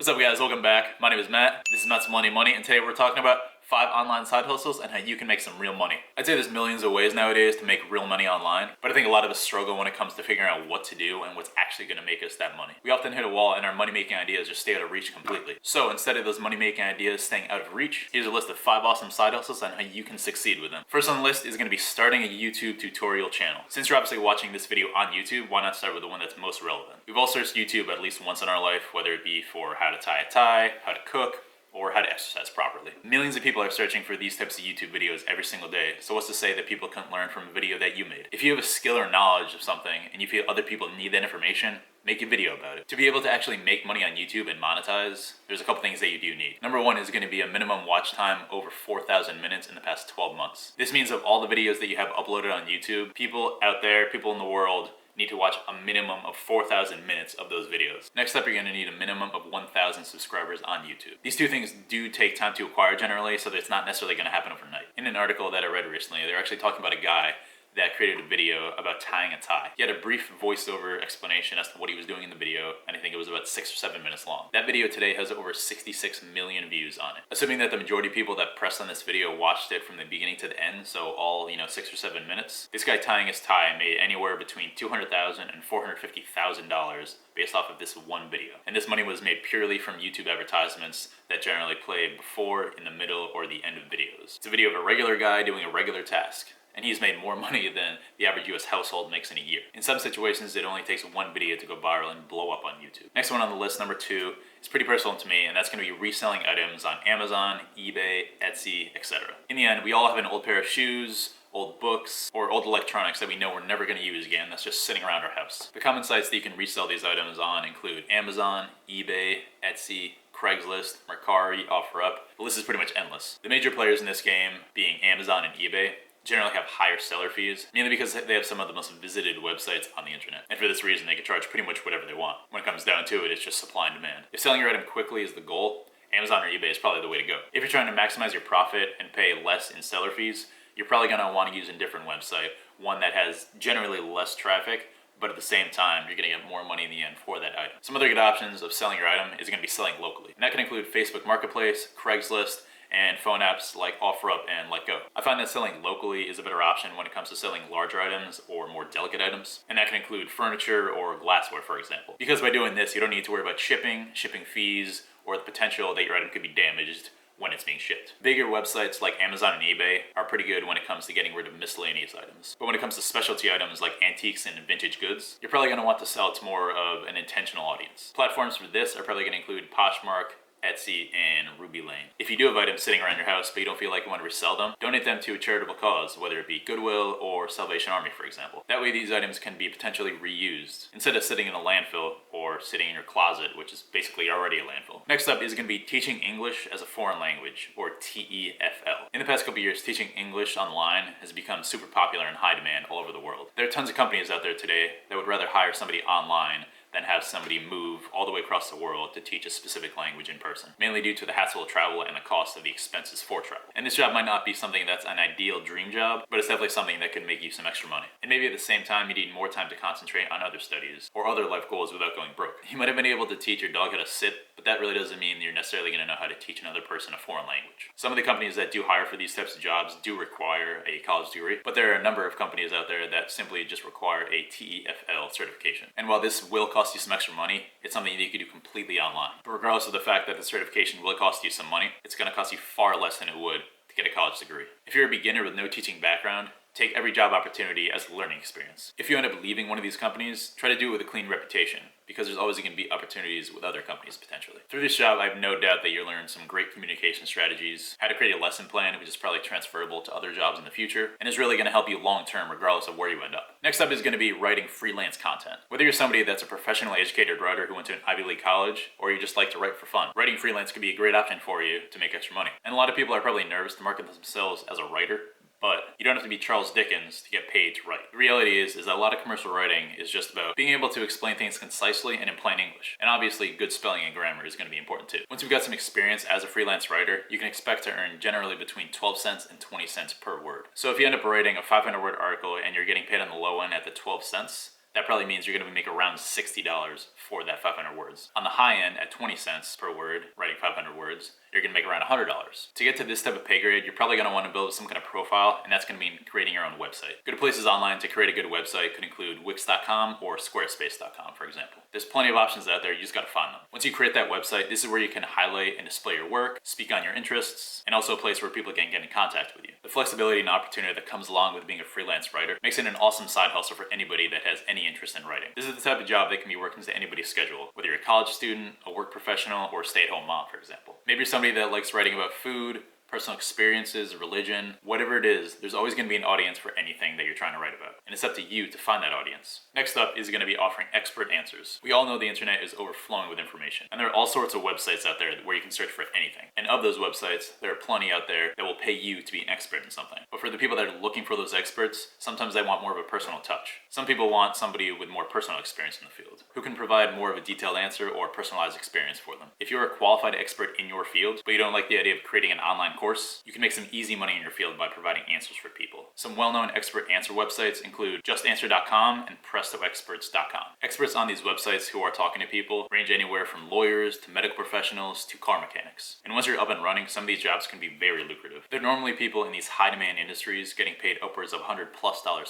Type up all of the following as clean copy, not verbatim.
What's up guys, welcome back. My name is Matt, this is Matt's Money, and today we're talking about 5 online side hustles and how you can make some real money. I'd say there's millions of ways nowadays to make real money online, but I think a lot of us struggle when it comes to figuring out what to do and what's actually going to make us that money. We often hit a wall and our money-making ideas just stay out of reach completely. So instead of those money-making ideas staying out of reach, here's a list of 5 awesome side hustles and how you can succeed with them. First on the list is going to be starting a YouTube tutorial channel. Since you're obviously watching this video on YouTube, why not start with the one that's most relevant? We've all searched YouTube at least once in our life, whether it be for how to tie a tie, how to cook, or how to exercise properly. Millions of people are searching for these types of YouTube videos every single day, so what's to say that people couldn't learn from a video that you made? If you have a skill or knowledge of something and you feel other people need that information, make a video about it. To be able to actually make money on YouTube and monetize, there's a couple things that you do need. Number one is going to be a minimum watch time over 4,000 minutes in the past 12 months. This means of all the videos that you have uploaded on YouTube, people out there, people in the world, need to watch a minimum of 4,000 minutes of those videos. Next up, you're going to need a minimum of 1,000 subscribers on YouTube. These two things do take time to acquire generally, so that it's not necessarily going to happen overnight. In an article that I read recently, they're actually talking about a guy that created a video about tying a tie. He had a brief voiceover explanation as to what he was doing in the video, and I think it was about 6 or 7 minutes long. That video today has over 66 million views on it. Assuming that the majority of people that pressed on this video watched it from the beginning to the end, so all, 6 or 7 minutes, this guy tying his tie made anywhere between $200,000 and $450,000 based off of this one video. And this money was made purely from YouTube advertisements that generally play before, in the middle, or the end of videos. It's a video of a regular guy doing a regular task, and he's made more money than the average US household makes in a year. In some situations, it only takes one video to go viral and blow up on YouTube. Next one on the list, number 2, is pretty personal to me, and that's going to be reselling items on Amazon, eBay, Etsy, etc. In the end, we all have an old pair of shoes, old books, or old electronics that we know we're never going to use again that's just sitting around our house. The common sites that you can resell these items on include Amazon, eBay, Etsy, Craigslist, Mercari, OfferUp. The list is pretty much endless. The major players in this game, being Amazon and eBay, generally have higher seller fees, mainly because they have some of the most visited websites on the internet. And for this reason, they can charge pretty much whatever they want. When it comes down to it, it's just supply and demand. If selling your item quickly is the goal, Amazon or eBay is probably the way to go. If you're trying to maximize your profit and pay less in seller fees, you're probably going to want to use a different website, one that has generally less traffic, but at the same time, you're going to get more money in the end for that item. Some other good options of selling your item is going to be selling locally. And that can include Facebook Marketplace, Craigslist, and phone apps like OfferUp and LetGo. I find that selling locally is a better option when it comes to selling larger items or more delicate items, and that can include furniture or glassware, for example. Because by doing this, you don't need to worry about shipping fees, or the potential that your item could be damaged when it's being shipped. Bigger websites like Amazon and eBay are pretty good when it comes to getting rid of miscellaneous items. But when it comes to specialty items like antiques and vintage goods, you're probably going to want to sell to more of an intentional audience. Platforms for this are probably going to include Poshmark, Etsy, and Ruby Lane. If you do have items sitting around your house but you don't feel like you want to resell them, donate them to a charitable cause, whether it be Goodwill or Salvation Army, for example. That way these items can be potentially reused instead of sitting in a landfill or sitting in your closet, which is basically already a landfill. Next up is going to be teaching English as a foreign language, or TEFL. In the past couple years, teaching English online has become super popular and high demand all over the world. There are tons of companies out there today that would rather hire somebody online than have somebody move all the way across the world to teach a specific language in person, mainly due to the hassle of travel and the cost of the expenses for travel. And this job might not be something that's an ideal dream job, but it's definitely something that could make you some extra money. And maybe at the same time, you need more time to concentrate on other studies or other life goals without going broke. You might have been able to teach your dog how to sit, but that really doesn't mean you're necessarily going to know how to teach another person a foreign language. Some of the companies that do hire for these types of jobs do require a college degree, but there are a number of companies out there that simply just require a TEFL certification. And while this will cost you some extra money, it's something that you can do completely online. But regardless of the fact that the certification will cost you some money, it's going to cost you far less than it would to get a college degree. If you're a beginner with no teaching background, take every job opportunity as a learning experience. If you end up leaving one of these companies, try to do it with a clean reputation, because there's always going to be opportunities with other companies potentially. Through this job, I have no doubt that you'll learn some great communication strategies, how to create a lesson plan, which is probably transferable to other jobs in the future, and is really going to help you long term regardless of where you end up. Next up is going to be writing freelance content. Whether you're somebody that's a professionally educated writer who went to an Ivy League college, or you just like to write for fun, writing freelance could be a great option for you to make extra money. And a lot of people are probably nervous to market themselves as a writer, but you don't have to be Charles Dickens to get paid to write. The reality is that a lot of commercial writing is just about being able to explain things concisely and in plain English. And obviously, good spelling and grammar is going to be important too. Once you've got some experience as a freelance writer, you can expect to earn generally between 12 cents and 20 cents per word. So if you end up writing a 500-word article and you're getting paid on the low end at the 12 cents, That probably means you're gonna make around $60 for that 500 words. On the high end, at 20 cents per word, writing 500 words, you're gonna make around $100. To get to this type of pay grade, you're probably gonna wanna build some kind of profile, and that's gonna mean creating your own website. Good places online to create a good website could include Wix.com or Squarespace.com, for example. There's plenty of options out there, you just gotta find them. Once you create that website, this is where you can highlight and display your work, speak on your interests, and also a place where people can get in contact with you. The flexibility and opportunity that comes along with being a freelance writer makes it an awesome side hustle for anybody that has any interest in writing. This is the type of job that can be working to anybody's schedule, whether you're a college student, a work professional, or a stay-at-home mom, for example. Maybe you're somebody that likes writing about food, personal experiences, religion, whatever it is, there's always going to be an audience for anything that you're trying to write about. And it's up to you to find that audience. Next up is going to be offering expert answers. We all know the internet is overflowing with information, and there are all sorts of websites out there where you can search for anything. And of those websites, there are plenty out there that will pay you to be an expert in something. But for the people that are looking for those experts, sometimes they want more of a personal touch. Some people want somebody with more personal experience in the field, who can provide more of a detailed answer or personalized experience for them. If you're a qualified expert in your field, but you don't like the idea of creating an online course, you can make some easy money in your field by providing answers for people. Some well-known expert answer websites include justanswer.com and prestoexperts.com. Experts on these websites who are talking to people range anywhere from lawyers to medical professionals to car mechanics. And once you're up and running, some of these jobs can be very lucrative. They're normally people in these high-demand industries getting paid upwards of $100+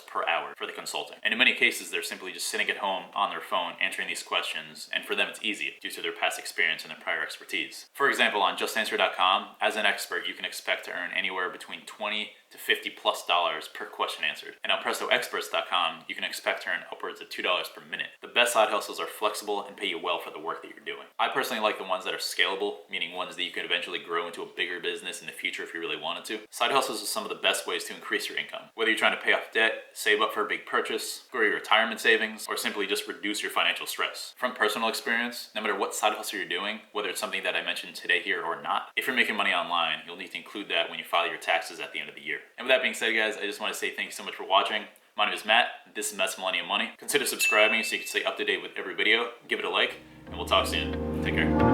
per hour for the consulting. And in many cases, they're simply just sitting at home on their phone answering these questions, and for them it's easy due to their past experience and their prior expertise. For example, on justanswer.com, as an expert, you can expect to earn anywhere between $20 to $50+ per question answered. And on prestoexperts.com, you can expect to earn upwards of $2 per minute. The best side hustles are flexible and pay you well for the work that you're doing. I personally like the ones that are scalable, meaning ones that you could eventually grow into a bigger business in the future if you really wanted to. Side hustles are some of the best ways to increase your income. Whether you're trying to pay off debt, save up for a big purchase, grow your retirement savings, or simply just reduce your financial stress. From personal experience, no matter what side hustle you're doing, whether it's something that I mentioned today here or not, if you're making money online, you'll need to include that when you file your taxes at the end of the year. And with that being said, guys, I just want to say thank you so much for watching. My name is Matt. This is Matt's Millennium Money. Consider subscribing so you can stay up to date with every video. Give it a like, and we'll talk soon. Take care.